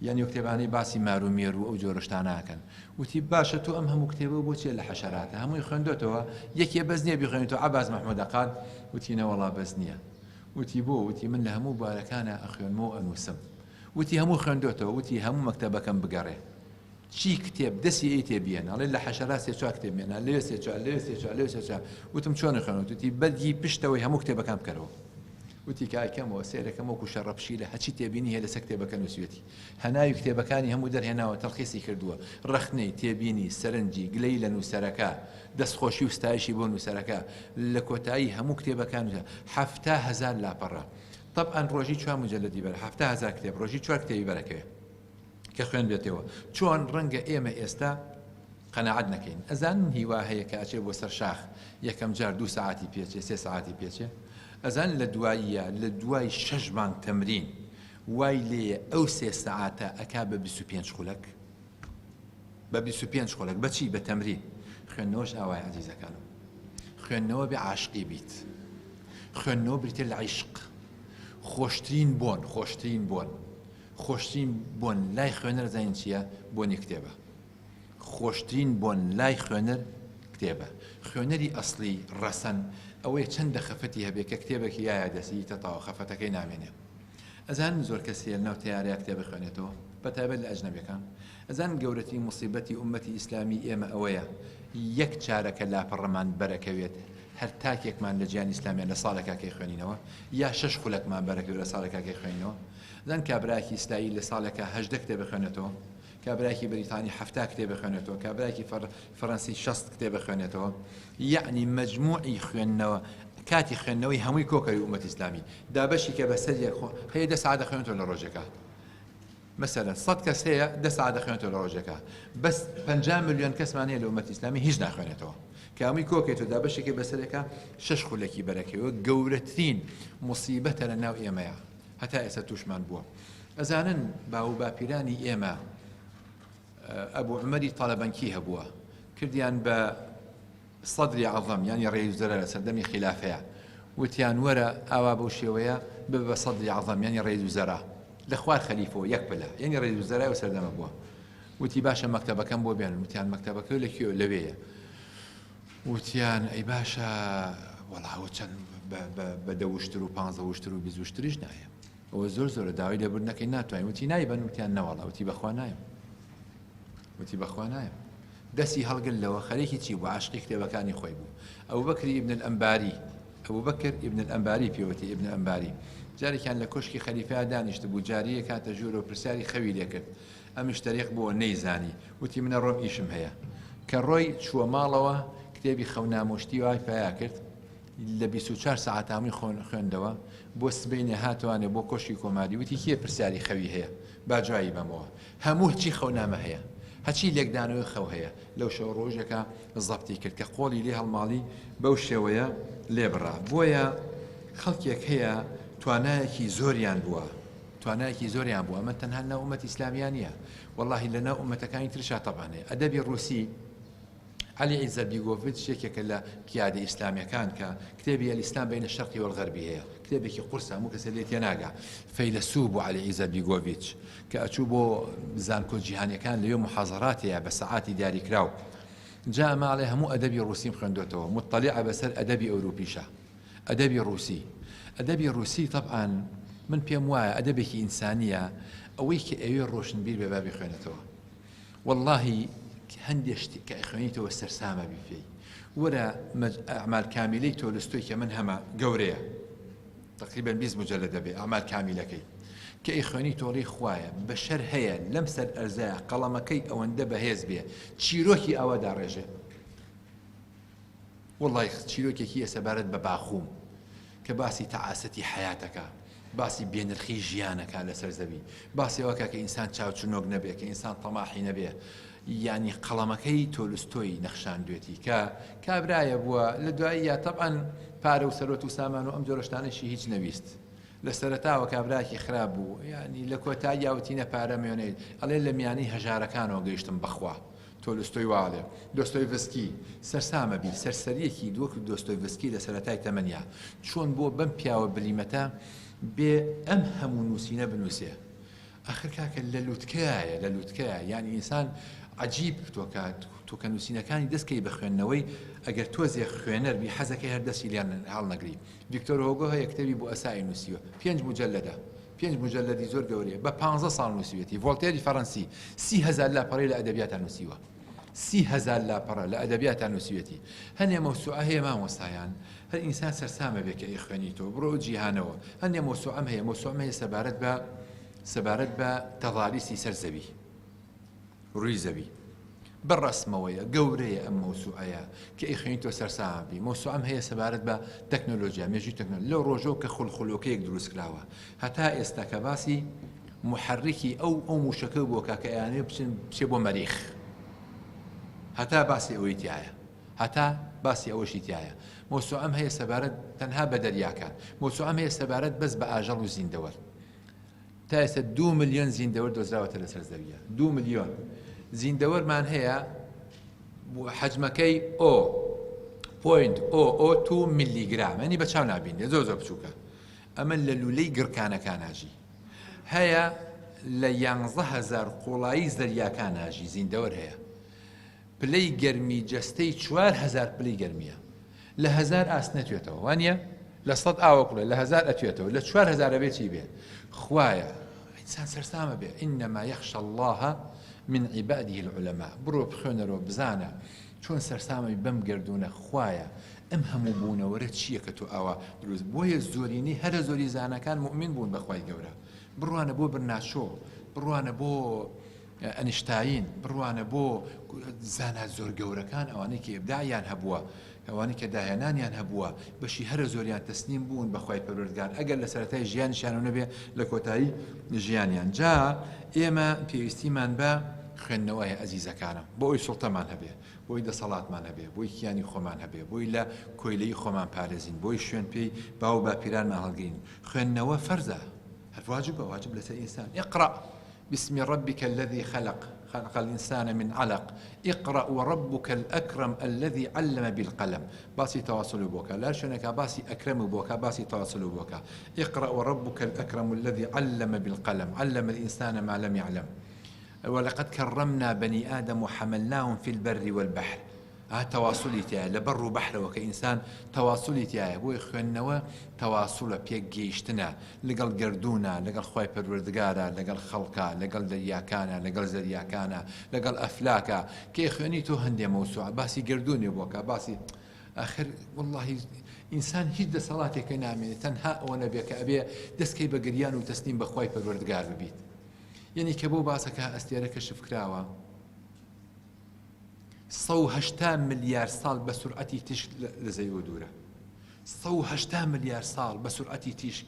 یعنی کتێبانەی باسی مارومێر و ئەو جۆرە شتاناکەن وتی باشە تۆ ئەم هەموو کتێبە بۆچیە لە حەشەراتە هەمووی خوێندوێتەوە یەکێ بەس نییە بیخوێنیتەوە عەباس مەحموود عەقاد وتی نەوەڵا بەس نییە وتی بۆ وتی من لە هەموو بارەکانە ئەخوێنمەوە ئەنووسم وتی هەموو خوێندوێتەوە وتی هەموو مەکتەبەکەم بگەڕێ چی کتێب دەستی ئەی تێبیێن ئەڵێ لە حەشەرات سێ چوار کتێبێنە لێ سێ چوار وتم چۆن خوێنەوە وتی بەرگی پشتەوەی هەموو کتێبەکان بکەرەوە وتی کاکەمەوە سێرەکەم وەکو شەڕەپشی لە هەچی تێبینی هەیە لەسەر کتێبەکە نووسوێتی هەناوی کتێبەکانی هەموو دەرهێناوە تەڵخیصی کردووە ڕەخنەی تێبینی سەرنجی گلەی لە نووسەرەکە دەستخۆشی و ستایشی بۆ نووسەرەکە لە کۆتایی هەموو کتێبەکان 7,000 لاپەڕە طبعا ڕۆژی 4 مجلدی بەرە 7,000 کتێب ڕۆژی 4 کتێبی بەرەکەوێ کە خوێن بێتەوە چۆن ڕەنگە ئێمە ئێستا قەناعەت نەکەین ئەزانن هیوا هەیە کە ئەچێ بۆ سەر شاخ یەکەم جار 2 ساعتی پێچێ 3 ساعتی پێچێ ئەزان لە دوای 6 مانگ تەمرین وای لێ ئەو 3 ساعتە ئەکا بە 25 خولەک بە 25 خولەک بەچی بە تەمرین خوێندنەوەش ئاوای عەزیزەکانم خوێندنەوە بێ عاشقی بیت خوێندنەوە بریتێ لە عیشق خۆشترین بۆن لای خوێنەر زین چییە بۆنی کتێبە خۆشترین بۆن لای خوێنەر کتێبە خوێنەری ئەسڵی ڕەسەن ئەوەی چەندە خەفەتی هەبێ کە کتێبێکی یایە دەسی تەتاوە خەفەتەکەی نامێنێ ئەزان زۆر کەسی ناو تیارەیە کتێبە خوێنێتەوە بەتایبەت لە ئەجنەبیەکان ئەزان گەورەتی موسیبەتی ئومەتی ئیسلامی ئێمە ئەوەیە یەک چارەکە لاپەڕەمان بەرەکەوێت هەر تاکێکمان لە گیانی ئیسلامیان لە ساڵێکاکەی خوێنینەوە یا 6 خولەکمان بەرەکەوێت لە ساڵێکاکەی خوێنینەوە زان کابراکی ئیسلامی لە ساڵێکە 18 کتێبە خوێنێتەوە کابراکی بریتانی 7 کتێبە خوێنێتەوە کابراکی فەڕەنسی 60 کتێبە خوێنێتەوە یعنی مەجموعی خوێندنەوە کاتی خوێندنەوەی هەمووی کۆکەری ئومەتی ئیسلامی دابەشی کە بەسەر هەیە 10 ساعت خوێنێتەوە لە ڕۆژێکە مثلا 100 کەس هەیە 10 ساعت خوێنێتەوە لە ڕۆژێکە بەس 50 ملیۆن کەسمان هەیە لە ئومەتی ئیسلامی هیچ ناخوێنێتەوە کە هەمووی کۆکێتەوە دابەشێکی بەسەرێکە 6 خولەکی بەرەکەوە گەورەترین موسیبەتە لە ناو ئێمەیە هەتا ئێستا تووشمان بووە ئەزانن باو باپیرانی ئێمە ئەبوو عومەری تاڵەبەنکی هەبووە کردیان بە سەدری عەظەم یعنی ڕێی وزەرە لە سەردەمی خلافەیە وتیان وەرە ئاوا بەو شێوەیە بە سەدری عەظەم یعنی ڕێی وزەرە لە خوار خەلیفەوە یەک پلە یعنی ڕێی وزەرای و سەردەمە بووە وتی باشە مەکتەبەکەم بۆ بێنن وتیان مەکتەبەکە لەکوێ لەوەیە وتیان ئەی باشە وەڵاوە چەند بە 10 وشتر و 15 وشتر و 20 وشتریش نایە ئەوە زۆر داوای لێبوردنەکەی ناتوانین وتی نایبەن وتیان نەوەڵا وتی بەخوا نایم دەستی هەڵگرلەوە خەرێکی چی بوو عاشقی کتێبەکانی خۆی بوو ئەبوبەکر ئیبن الئەنباری پێوەتی ئیبن ئەنباری جارێکیان لە کۆشکی خەلیفەیە دانیشت بوو جاریە کاتە ژوورە و پرسیاری خەوی لێ کرد ئەمیش تەریق بووە نەیزانی وتی منە ڕۆم ئیشم هەیە کە ڕۆی چووە ماڵەوە کتێبی خەونامۆشتی وای پیا کرد لە 24 ساعت هەمووی خوێندەوە بۆ سبەینێ هاتوانێ بۆ کۆشکی کۆماری وتی کێ پرسیاری خەوی هەیە با جوایی بەمەوە هەموو چی خەونامە هەیە هەچی لێکدانەوەی خەو هەیە لەو شەو ڕۆژێکە زەبتی کرد کە قۆڵی لێ هەڵماڵی بەو شێوەیە لێبڕا. بۆیە خەڵکێک هەیە توانایەکی زۆریان بووە، توانایەکی زۆریان بووە. ئەمە تەنها ناو ئومەتی ئیسلامیان نییە، وەڵاهی لە ناو ئومەتەکانی ترشا تەبانێ. ئەدەبی ڕووسی علی عیزە بیگۆڤیچ یەکێکە لە پیادە ئیسلامیەکان کە کتێبی ئەلیسلام بین الشەرقی وەلغەربی هەیە، کتێبێکی قورسە هەموو کەسە لێ تێناگا. فەیلسوف بوو علی عیزە بیگۆڤیچ کە ئەچوو بۆ زانکۆ جیهانیەکان لەوێ محاضەراتەیە بە سەعاتی دیاریکراو. جا ماڵێ هەموو ئەدەبی ڕووسیم خوێندوێتەوە، مطلع بەسەر ئەدەبی ئەوروپیشە، ئەدەبی ڕووسی. ئەدەبی ڕووسی طبعاً من پێم وایە ئەدەبێکی ئینسانیە، ئەوەی کە ئەوێ ڕۆشنبیر بێ بابی خوێنێتەوە. واللهی هەندێک شتی کە خوێنیتەوە سەرسامە بی پێی. وەرە ئەعمال کامیلەی تۆلستۆی کە من هەمە گەورەیە، تقریبا 20 مجلد دەبێ ئەعمال کامیلەکەی کە ئەی خوێنی تۆڵی خوایە بەشەر هەیە لەم سەر ئەرزایە قەڵەمەکەی ئەوەندە بەهێز بێ چیرۆکی ئەوەدا ڕێژێ. والله چیرۆکێکی ئێسەبارەت بە باخوم کە باسی تەعاسەتی حیاتەکە، باسی بێنرخی ژیانەکە لەسەر زەوی، باسی ئەوەکە کە ئینسان چاوچنۆک نەبێ، کە ئینسان تەماحی نەبێ. یعنی قەڵەمەکەی تۆلستۆی نەخشاندوێتی کە کابرایە بووە لە دواییە طبعاً پارە و سەرۆت و سامان و ئەم جۆرەشتانەشی هیچ نەویست. لە سەرەتاوە کابراکی خراپ بوو، یعنی لە کۆتایی یاوتینە پارە میێنێت ئەڵێ لە میانەی هەژارەکانەوە گەیشتم بەخوا. تۆلستۆی واڵێ دۆستۆیڤسکی سەرسامە بی سەرسەریەکی دووەک دۆستۆیڤسکی لە سەرەتای تەمەنیا چۆن بۆ بەم پیاوە بلیمەتە بێ ئەم هەموو نووسینە بنووسێ. ئاخر کاکە لە لووتکایە، لە لووتکایە، یعنی ئینسان عجیب تۆ کە نووسینەکانی دەستکەی بە خوێندنەوەی ئەگەر تۆزێ خوێنەر بی حەزەکەی هەردەستی لیان هەڵ نەگری. ڤیکتۆر هۆگۆ هەیە کتێبی بۆ ئەسایی نووسیوە 5 مجلدە، 5 مجلدی زۆر گەورەیە، بە 15 ساڵ نووسیوێتی. ڤۆڵتێری فەڕەنسی 30,000 لاپەڕەی لە ئەدەبیاتە نووسیوە، 30,000 لاپەڕە لە ئەدەبیاتە نووسیوێتی. هەنێ مەوسوعە هەیە مامۆستایان هەر ئینسان سەرسامە بێ کە ئەی خوێنیتەوە بڕۆ جیهانەوە. هەندێ مەوسوعەم هەیە، مەوسوعەم هەیە سەبارەت بە تەضاریسی سەر زەوی، ڕووی زەوی بەڕەسمەوەیە، گەورەیە ئەم مەوسوعەیە کە ئەی خوێنیتەوە سەرسامە بی. مەوسوعەم هەیە سەبارەت بە تەکنۆلۆژیا، مێژووی تەکنۆلۆژیا لەو ڕۆژەوە کە خولخولۆکەیەک دروست کراوە هەتا ئێستا کە باسی محرکی ئەو موشەکە بووە کە ئەیانێ بچێ بۆ مەریخ، هەتا باسی ئەوەی تایە، هەتا باسی ئەوەشی تایە. مەوسوعەم هەیە سەبارەت تەنها بە دەریاکان، مەوسوعەم هەیە سەبارەت بەس بە ئاژەڵ و زیندەوەر. تا ئێستا 2 ملیۆن زیندەوەر دۆزراوەتە لەسەر زەویە، 2 ملیۆن زیندەوەرمان هەیە حەجمەکەی 0.002 میلیگرام، ئەنی بە چاو نابینێ، زۆر بچووکە. ئەمە لە لولەی گڕکانەکان هاژی هەیە، لە 11,000 قوڵایی زەریاکان هاژی زیندەوەر هەیە. پلەی گەرمی جەستەی 4,000 پلەی گەرمیە، لە 1000 ئاست نەتوێتەوە، وانە لە 100 ئاوەکڵێ لە 1000 ئەتوێتەوە، لە 4,000 بێ چی بێ؟ خوایە ئینسان سەرسامە بێ. ئینەما یەخشە الله من عیباده العلەما. بڕۆ بخوێنەرەوە بزانە چۆن سەرسامی بەم گردونە خوایە ئەم هەموو بوونەوەرە چییە کە تۆ ئاوا دروست. بۆیە زۆرینەی هەرە زۆری زانەکان مومین بوون بەخوای گەورە، بڕوانە بۆ برناشۆ، بڕوانە بۆ ئەنیشتاین، بڕوانە بۆ زانات زۆر گەورەکان، ئەوانەی کە ئێبداعیان هەبووە، ئەوانەی کە داهێنانیان هەبووە، بەشی هەرە زۆریان تەسلیم بوون بەخوای پەروەردگار ئەگەر لە سەرەتای ژیانیشیان نەبێ لە کۆتایی ژیانیان. جا ئێمە پێویستیمان بە خوێندنەوەی ئەزیزەکانم، بۆ ئەوی سوڵتەمان هەبێ، بۆی دەسەڵاتمان هەبێ، بۆی کیانی خۆمان هەبێ، بۆی لە کۆیلەی خۆمان پارێزین، بۆی شوێن پێی باو باپیرانمان هەڵگرین. خوێندنەوە فەرزە، هەر واجبە، واجب لەسەر ئینسان. اقرأ باسم ربك الذي خلق الإنسان من علق اقرأ وربك الأكرم الذي علم بالقلم. باسي تواصل بوكا لا شنك باسي أكرم بوكا باسي تواصل بوكا. اقرأ وربك الأكرم الذي علم بالقلم علم الإنسان ما لم يعلم. ولقد كرمنا بني آدم وحملناهم في البر والبحر. تواصلي تاعي لبر وبحر وكإنسان تواصلي تاعي بو خوێندنەوە تواصل پێک گەیشتنە لەگەڵ گردونە، لەگەڵ خوای پەروەردگارە، لەگەڵ خەڵکە، لەگەڵ دەریاکانە، لەگەڵ زەریاکانە، لەگەڵ ئەفلاکە کە خوێنی تۆ هەندێ مەوسوعە باسی گردونێ بۆکە، باسی آخر والله ئینسان هیچ دەسەڵاتێکە نامێنێت تەنها ئەوە نەبێ کە ئەبێ دەستکەی بە گریان و تەسلیم بە خوای پەروەردگار ببیت. یعنی کە بۆ باسەکە ئەستێرە کەشف کراوە 180 ملیار ساڵ بە سورعەتی تیشک لە زەوی دوورە، 180 ملیار ساڵ بە سورعەتی تیشک.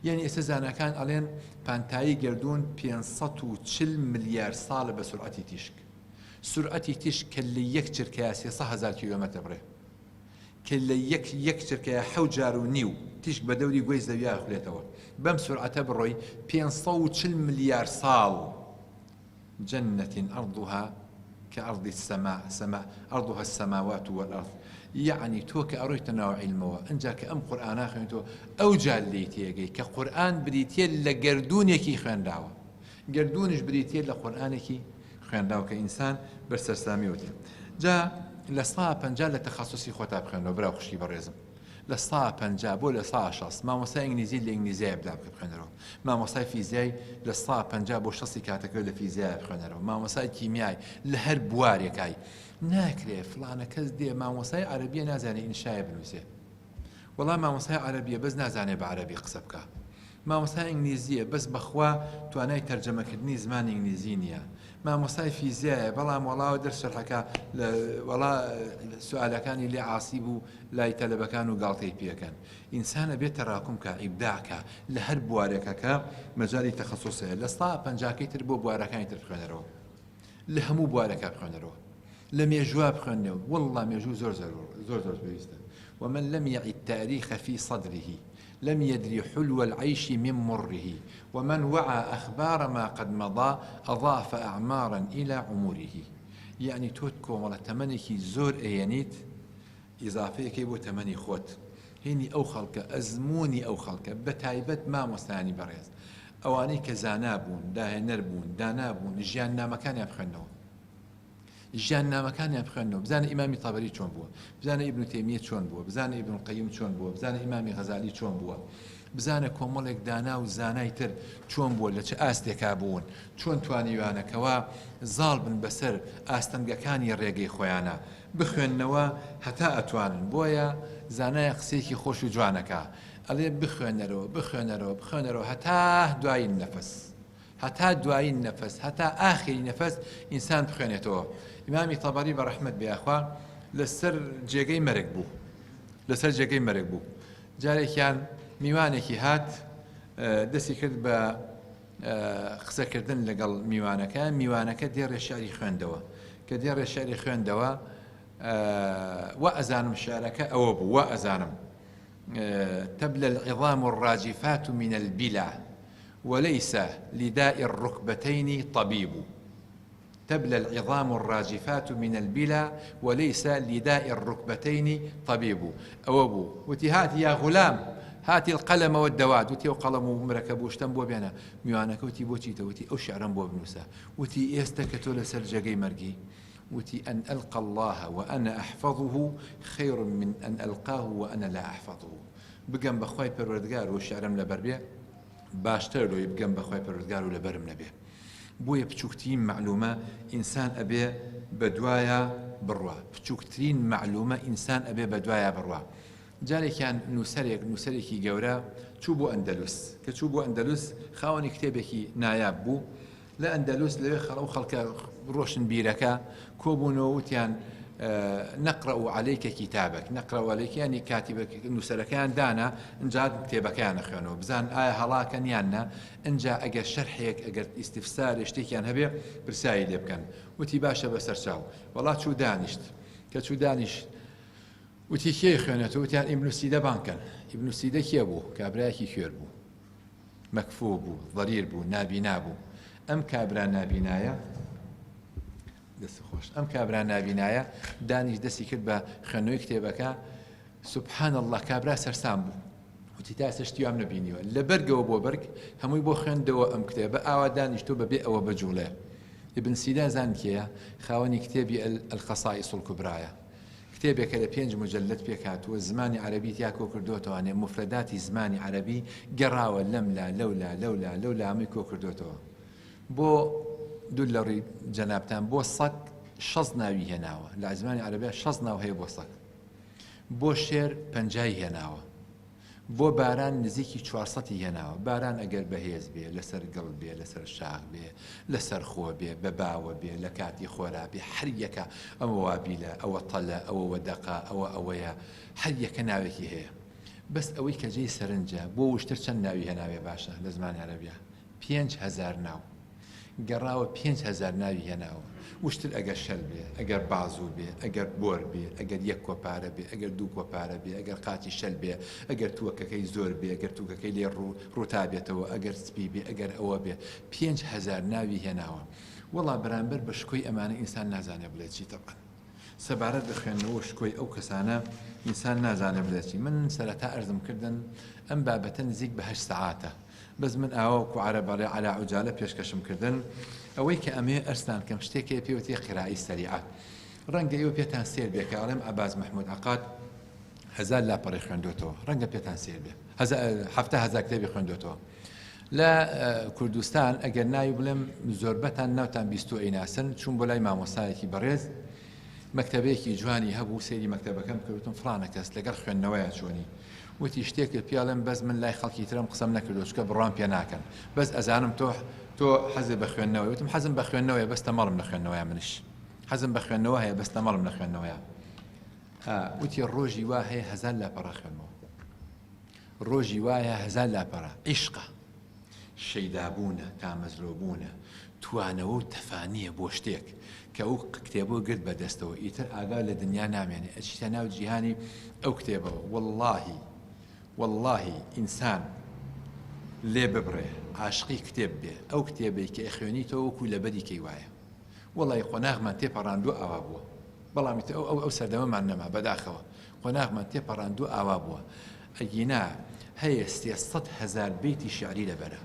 یعنی ئێستا زانەکان ئەڵێن پانتایی گردون 540 ملیار ساڵە بە سورعەتی تیشک. سرعەتی تیش کە لە یەک چرکەیە 300,000 کیلۆمەتر بڕێ کە لە یەک چرکەیە 7 جار و نیو تیشک بە دەوری گوێی زەویە خوێتەوە بەم سرعەتە بڕۆی 540 ملیار ساڵ جنة أرضها كأرض السماء أرضها السماوات والأرض يعني تو كأرويت نوع علمه أنجا كأم قرآن آخر تو أو جاليتي كقرآن بريتي لجردونك خان دعوة جردونش بريتي لقرآنك خان دعوة كإنسان برسرسامي وتي جاء لصاب جاء لتخصصي خطاب خان وبرا خشي برزم لصاب جاء بولا صاشص ما مصاي إنجليزي لإنجليزي يبدأ بخنرو ما مصاي فيزياء لصاب جاء بوشصي كاتكول لفيزياء بخنرو ما مصاي كيمياء لهر بواري كاي ناكري فلانة كز دي ما مصاي عربية نازاني إنشاء بنوسي والله ما مصاي عربية بس نازاني بعربي قصبك ما مصاي إنجليزية بس بخوا تو أنا ترجمة كدني زمان إنجليزينيا ما مصاي فيزياء بلا والله درس شرحك والله سؤال كان اللي عاصيبه لا يتلب كانوا قالتي بيه كان إنسان بيتراكم كإبداعك لهر بوارك مجال تخصصه لسطا بنجاكي تربو بواركان ترخنرو لهمو بوارك بخنرو لم يجواب خنو والله ما يجو زور بيستا ومن لم يعي التاريخ في صدره لم يدري حلو العيش من مره ومن وعى أخبار ما قد مضى أضاف أعمارا إلى عمره يعني توتكو ولا تمنيكي زور أيانيت إضافية كيبو تمني خوت هيني أو خلق أزموني أو خلق بتايبت ما مستاني بريز أواني كزانابون داهنربون دانابون جياننا مكان يبخنون جياننا مكان يبخنون بزان إمامي طبري چون بوا بزان ابن تيمية چون بوا بزان ابن القيم چون بوا بزان إمامي غزالي چون بوا بزانە کۆمەڵێک دانا و زانای تر چۆن بووە لە چه ئاستێکا بوون چۆن توانیوانەکەوە زاڵ بن بەسەر ئاستەنگەکانی ڕێگەی خۆیانە بخوێننەوە هەتا ئەتوانن بۆیە زانایە قسێکی خۆش و جوانەکە ئەڵێ بخوێنەرەوە هەتا دوایین نەفەس هەتا ئاخری نەفەس ئینسان بخوێنێتەوە ئیمامی تەبەری بە ڕەحمەت بێخوا لەسەر جێگەی مەرگ بوو جارێکیان میوانێکی هات دەستی کرد بە قسەکردن لەگەڵ میوانەکە دێڕێ شعری خوێندەوە کە دێڕێ شعری خوێندەوە وا ئەزانم شعرەکە ئەوە بوو وا ئەزانم تبلى العظام الراجفات من البلع وليس لداء الركبتين طبيب تبلى العظام الراجفات من البلع وليس لداء الركبتين طبيب أوبو وتهات يا غلام هاتي القلم والدواد وتي وقلم ومركب وشتم بو بينا ميوانك وتي بوتي توتي او شعرا بو بنوسا وتي استكتو لسرجاي مرقي وتي ان القى الله وانا احفظه خير من ان القاه وانا لا احفظه بقم بخواي پروردگار وشعرم لبربيه باشتر لو يبقم بخواي پروردگار ولبرم نبيه بويا بچوكتين معلومه انسان ابي بدوايا بروا بچوكتين معلومه انسان ابي بدوايا بروا جارێکیان نووسەرێکی گەورە چوو بۆ ئەندەلوس کە چوو بۆ ئەندەلوس خاوەنی کتێبێکی نایاب بوو لە ئەندەلوس لەوێ خەڵکە ڕۆشن بیرەکە کۆبوونەوە وتیان نەقرأ عليك كتابك نقرأ عليك يعني كاتبك نووسەرەکەیان دانا ئەنجا کتێبەکەیان نەخوێنەوە بزان ئایا هەڵاکەن یاننا ئەنجا ئەگەر شەرحێک ئەگەر ئیستیفسار شتێکیان هەبێ پرسایی لێ بکەن وتی باشە بەسەر چاو وەڵا چوو دانیشت وتی کێ خوێنێتەوە وتیان ئیبن سیدە بانکەن ئیبن سیدە کێ بوو کابرایەکی خوێر بوو مەکفوو بوو ضەریر بوو نابینا بوو ئەم کابرا نابینایە دەست خۆش ئەم کابرا نابینایە دانیش دەستی کرد بە خوێندنەوەی کتێبەکە سوبحان الله کابرا سەرسام بوو وتی تا ئێستا شتیوام نەبینیوە لە بەرگەوە بۆ بەرگ هەمووی بۆ خوێندەوە ئەم کتێبە ئاوا دانیشتۆ بەبێ ئەوە بەجوڵێ ئیبن سیدا زان کێیە خاوەنی کتێبی الخەصائص الکوبرایە کتێبێکە لە 5 مجلد پێکهاتووە زمانی عەرەبی تیا کۆ کردوتەوە مفرداتی زمانی عەرەبی گەڕاوە لەملا لەولا هەمووی کۆ کردوتەوە بۆ دوو لە ڕووی جەنابتان بۆ سەگ 6 ناوی هێناوە لە زمانی عەرەبیە 6 ناو هەیە بۆ سەگ بۆ شێر 50 هێناوە بۆ باران نزیکی 400 هێناوە باران ئەگەر بەهێز بێ لەسەر گڵ بێ لەسەر شاخ بێ لەسەر خۆ بێ بە باوە بێ لە کاتی خۆرا بێ هەر یەکە ئەوە وابیلە ئەوە تەلە ئەوە وەدەقا ئەوەیە هەر یەکە ناوێکی هەیە بەس ئەوەی کە جێی سەرنجە بۆ وشتر چەند ناوی هێناوێ باشە لە زمانی عەرەبیە 5000 ناو گەڕاوە 5,000 ناوی هێناوە وشتر ئەگەر شەل بێ ئەگەر بازوو بێ ئەگەر بۆر بێ ئەگەر یەک کۆپارە بێ ئەگەر دوو کۆپارە بێ ئەگەر قاتی شەل بێ ئەگەر تووەکەکەی زۆر بێ ئەگەر تووکەکەی لێ ڕووتا بێتەوە ئەگەر سپی بێ ئەگەر ئەوە بێ 5,000 ناوی هێناوە وەڵا بەرامبەر بە شکۆی ئەمانە ئینسان نازانێ بڵێ چی تەبەن سەبارەت بخوێنەوە شکۆی ئەو کەسانە ئینسان نازانێ بڵێ چی من سەرەتا ئەرزم کردن ئەم بابەتە نزیک بە 8 سەعاتە بەس من ئاوەکو عەرەبەڵێ عەلا عوجالە پێشکەشم کردن ئەوەی کە ئەمێ ئەرسان کەم شتێکی پێوتێ قیرائی سەریعە ڕەنگە ئێوە پێتان سێر بێ کە ئەڵێم عەباس مەحموود عەقاد 1000 لاپەڕی خوێندوێتەوە ڕەنگە پێتان سێر بێ 7,000 کتێبی خوێندوێتەوە لە کوردستان ئەگەر ناوی بڵێم زۆربەتان ناوتان بیستۆ ئەیناسن چوون بۆ لای مامۆستایەکی بەڕێز مەکتەبەیەکی جوانی هەبوو سێری مەکتەبەکەم کردوتم فڵانە کەس لەگەڵ خوێندنەوەیە چۆنی وتی شتێکی پیاڵێم بەس من لای خەڵکی ترم قسەم نەکردو چکە بڕام پێ ناکەن بەس ئەزانم تۆ حەزت بە خوێندنەوەی وتم حەزم بە خوێندنەوەیە بەس تەمەڵم لە خوێندنەوەیە منش حەزم بە خوێندنەوە هەیە بەس تەمەڵم لە خوێندنەوەیە وتی ڕۆژی وا هەیە 1000 لاپەڕە خوێنمەوە ڕۆژی وایە 1000 لاپەڕە عیشقە شەیدابوونە کامەزلۆبوونە توانەوە و تەفانیە بۆ شتێک کە ئەو کتێبە گرت بەدەستەوە ئیتر ئاگا لە دنیا نامێنێ ئەچیتە ناو جیهانی ئەو کتێبەوە واللهی ئینسان لێ ببڕێ عاشقی کتێب بێ ئەو کتێبەی کە خوێنیتەوە وەکو لەبەری کەی وایە وەڵی خۆناغمان تێپەڕاندوو ئاوا بووە بەڵام ئەو سەردەمەمان نەما بەداخەوە خۆناغمان تێپەڕاندوو ئاوا بووە ئەگینا هەیە 300,000 بەیتی شعری لەبەرە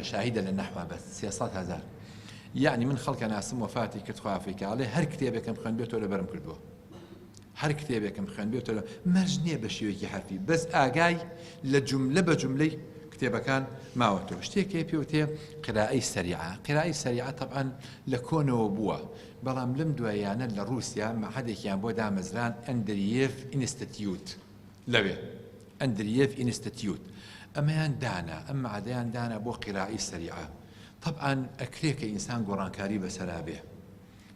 شاهیدە لە نەحوا بەس 300,000 یعنی من خەڵکە ناسم وەفاتی کرد خوافێکە ئەڵێ هەر کتێبێکم خوێنبێتەوە لەبەرم کردووە هەر کتێبێکم خوێنبێتەوە مەرج نییە بە شێوەیەکی حرفی بەس ئاگای لە جملە بە جملەی کتێبەکان ماوەتەوە شتێکی پێوتێ قرائی سەریعە طبعا لە کۆنەوە بووە بەڵام لەم دوایانە لە رووسیا مەعهدێکیان بۆ دامەزران ئەندریێف ئینستیتیوت لەوێ ئەندریێف ئینستیتیوت ئەمەیان دانا ئەم مەعهدەیان دانا بۆ قرائی سەریعە طبعا ئەکرێکە ئینسان گۆڕانکاری بەسەرا بێ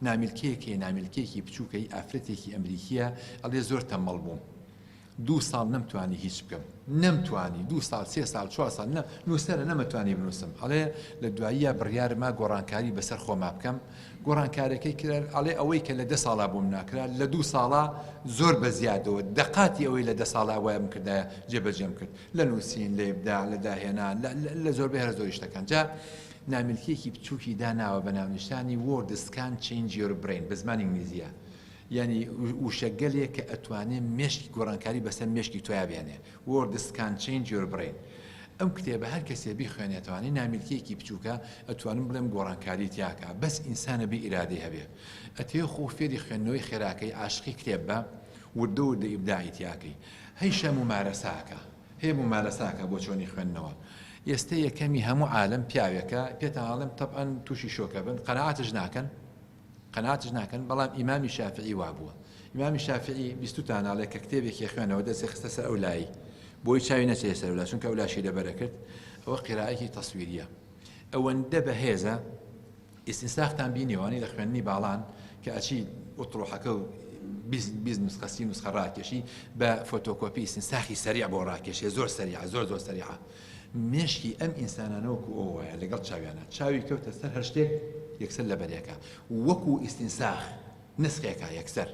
نامیلکێکی بچووکەی ئافرەتێکی ئەمریکیە ئەڵێ زۆر تەمەڵ بووم 2 ساڵ نەمتوانی هیچ بکەم نەمتوانی 2 ساڵ 3 ساڵ 4 ساڵ نووسەرە نەمەتوانی بنووسم ئەڵێ لە دواییە بڕیارما گۆڕانکاری بەسەر خۆما بکەم گۆڕانکارەکەی کرد ئەڵێ ئەوەی کە لە 10 ساڵا بووم ناکرا لە 2 ساڵا زۆر بە زیادەوە دەقاتی ئەوەی لە 10 ساڵا وایە کردایە جێبەجێم کرد لە نووسین لە ئیبداع لە داهێنان لە زۆربەی هەر زۆری شتەکان جا نامیلکێکی بچووکی داناوە بە ناونیشتانی words can change your brain بە زمانی ئینگلیزیە یعنی وشەگەلێک کە ئەتوانێ مێشکی گۆڕانکاری بەسەر مێشکی تۆیا بێنێ words can change your brain ئەم کتێبە هەر کەسێ بیخوێنێتوانی نامیلکێکی بچووکە ئەتوانم بڵێم گۆڕانکاری تیاکە بەس ئینسانە بی ئیرادەی هەبێ ئەتێ خۆ فێری خوێندنەوەی خێراکەی عاشقی کتێب بە وردە وردە ئیبداعی تیاکەی هەیشە هەیە ممارەساکە بۆ چۆنی خوێندنەوە ئێستا یەکەمی هەموو عالم پیاوێکە پێتان ئاڵم طبعا تووشی شۆکە بن قەناعەتش ناکەن بەڵام ئیمامی شافعی وابووە ئیمامی شافعی 20 ناڵێک کە کتێبێکی خوێنەوە دەستی خستە سەر ئەو لای بۆی چاوی نەچێ سەر ولا چونکە ئەو لاشی لەبەرە کرد ئەوە قیراءەتی تەسویریە ئەوەندە بەهێزە ئیستینساختان بینیوانی لە خوێندنی باڵان کە ئەچی ئوتڕۆحەکە و 20 نسخەسی نسخە ڕاکێشی بە فۆتۆکۆپی ئیستینساخی سەریع بۆ ڕاکێشێ زۆر سەریع زۆر سەریعە مێشکی ئەم ئینسانانەوەکو ئەو وایە لەگەڵ چاویانە چاوی کەوتە سەر هەر شتێک یەکسەر لەبەرێکە وەکو ئیستینساخ نسخێکە یەکسەر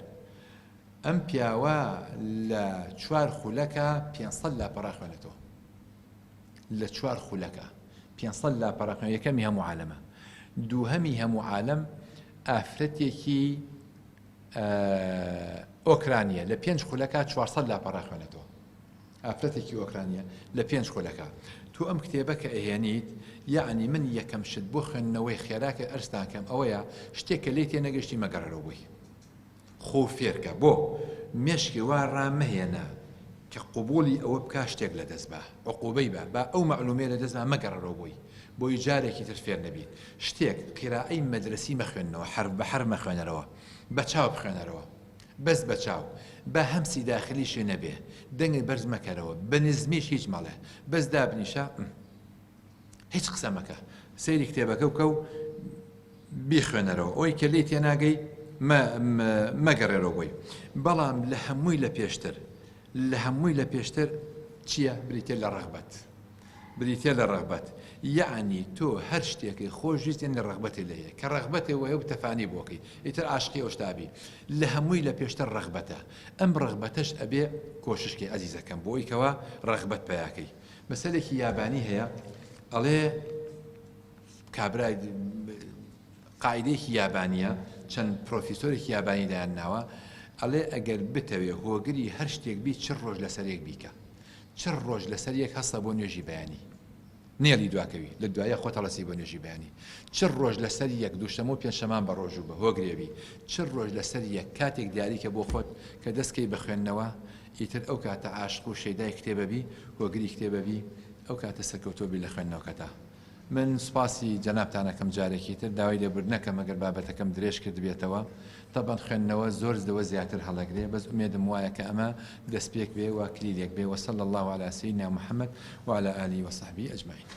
ئەم پیاوە لە 4 خولەکە 500 لاپەڕە خوێنێتەوە لە 4 خولەکە 500 لاپەڕە خوێن یەکەمی هەموو عالەمە دووهەمی هەموو عالەم ئافرەتێکی ئۆکرانیە لە 5 خولەکە 400 لاپەڕە خوێنێتەوە ئافرەتێکی ئۆکرانیە لە 5 خولەکە تو ئەم کتێبە کە ئەهێنیت یعنی من یەکەم شت بۆ خوێندنەوەی خێراکە ئەرستانکەم ئەوەیە شتێک کە لێ تێ نەگەشتی مەگەڕێرەوە بووی خۆ فێرکە بۆ مێشکی وا ڕامەهێنە کە قوبولی ئەوە بکا شتێک لە دەست بە عقوبەی بە ئەو مەعلومەیە لە دەست بە مەگەڕێرەوە بووی بۆی جارێکی تر فێر نەبیت شتێک قیرائی مەدرەسی مەخوێنەوە حرف بە حرف مەخوێنەرەوە بە چاو بخوێنەرەوە بەس بە چاو بە هەمسی داخلیشی نەبێ دەنگت بەرز مەکەرەوە بە نزمیش هیچ مەڵێ بەس دابنیشە هیچ قسە مەکە سەیری کتێبەکە وکە و بیخوێنەرەوە ئەوی کە لێی تێناگەی مەگەڕێرەوە بووی بەڵام لە هەمووی لە پێشتر چییە بریتێ لە ڕەغبەت یعنی تۆ هەر شتێکی خۆشویستێن لە ڕغبەتی لە هەیە کە ڕغبەتێ وەیە و تەفانی بۆکەی ئیتر عاشقی ئەوشتابی لە هەمووی لە پێشتر ڕغبەتە ئەم ڕغبەتەش ئەبێ کۆششکی عەزیزەکەم بۆی کەوە ڕغبەت پیاکەی مەسەلێکی یابانی هەیە ئەڵێ کابرای قاعدەیەکی یابانیە چەند پرۆفیسۆرێکی یابانی دایان ناوە ئەڵێ ئەگەر بتەوێ هۆگری هەر شتێک بی چ ڕۆژ لەسەرێک بیکە چ ڕۆژ لەسەر یەک هەستە بۆ نوێژی بەیانی نێڵی دواکەوی لە دوایە خۆتەڵەسی بۆ نوێژی بەیانی چ ڕۆژ لەسەر یەک دووشەمە و پێنجشەمان بە ڕۆژوو بە هۆگرێوی چ ڕۆژ لەسەر یەک کاتێک دیاریکە بۆ خۆت کە دەستکەی بخوێندنەوە ئیتر ئەو کاتە عاشق و شەیدای کتێبەبی هۆگری کتێبەبی ئەو کاتە سەرکەوتۆبی لە خوێندنەوەکەتە من سوپاسی جەنابتانەکەم جارێکی تر داوای لێبوردنەکەم ئەگەر بابەتەکەم درێژ کرد بێتەوە تەبەن خوێندنەوە زۆر دەوە زیاتر هەڵەگرێ بەس ئومێدم وایە کە ئەمە دەستپێک بێ و کلیلێک بێ وصلى الله على سيدنا محمد وعلى آله وصحبه أجمعين